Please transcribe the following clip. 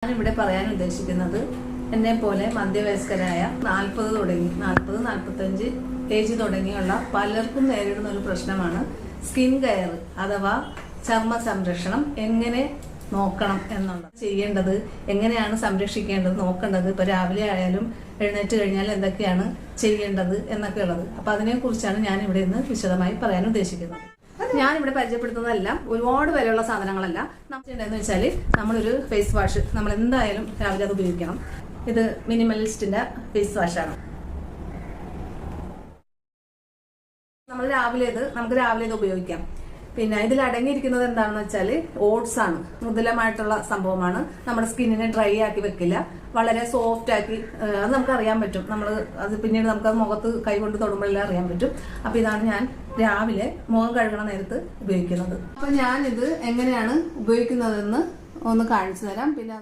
ഞാനിവിടെ പറയാൻ ഉദ്ദേശിക്കുന്നത് എന്നെ പോലെ മധ്യവയസ്കരായ 40-45 ഏജ് തുടങ്ങിയുള്ള പലർക്കും നേരിടുന്ന ഒരു പ്രശ്നമാണ് സ്കിൻ കെയർ അഥവാ ചർമ്മ സംരക്ഷണം എങ്ങനെ നോക്കണം എന്നുള്ളത്. ചെയ്യേണ്ടത് എങ്ങനെയാണ് സംരക്ഷിക്കേണ്ടത് നോക്കേണ്ടത്, ഇപ്പൊ രാവിലെ ആയാലും എഴുന്നേറ്റ് കഴിഞ്ഞാൽ എന്തൊക്കെയാണ് ചെയ്യേണ്ടത് എന്നൊക്കെ ഉള്ളത്. അപ്പൊ അതിനെ കുറിച്ചാണ് ഞാൻ ഇവിടെ ഇന്ന് വിശദമായി പറയാൻ ഉദ്ദേശിക്കുന്നത്. ഞാൻ ഇവിടെ പരിചയപ്പെടുത്തുന്നതെല്ലാം ഒരുപാട് വിലയുള്ള സാധനങ്ങളല്ല. എന്ന് വെച്ചാൽ നമ്മളൊരു ഫേസ് വാഷ് നമ്മൾ എന്തായാലും രാവിലെ അത് ഉപയോഗിക്കണം. ഇത് മിനിമലിസ്റ്റിന്റെ ഫേസ് വാഷാണ്. നമുക്ക് രാവിലെ ഇത് ഉപയോഗിക്കാം. പിന്നെ ഇതിൽ അടങ്ങിയിരിക്കുന്നത് എന്താണെന്ന് വെച്ചാൽ ഓട്സ് ആണ്. മൃദുലമായിട്ടുള്ള സംഭവമാണ്. നമ്മുടെ സ്കിന്നിനെ ഡ്രൈ ആക്കി വെക്കില്ല, വളരെ സോഫ്റ്റ് ആക്കി. അത് നമുക്ക് അറിയാൻ പറ്റും. അത് പിന്നീട് നമുക്കത് മുഖത്ത് കൈകൊണ്ട് തൊടുമ്പോഴെല്ലാം അറിയാൻ പറ്റും. അപ്പൊ ഇതാണ് ഞാൻ രാവിലെ മുഖം കഴുകണ നേരത്ത് ഉപയോഗിക്കുന്നത്. അപ്പൊ ഞാനിത് എങ്ങനെയാണ് ഉപയോഗിക്കുന്നതെന്ന് ഒന്ന് കാണിച്ചു തരാം. പിന്നെ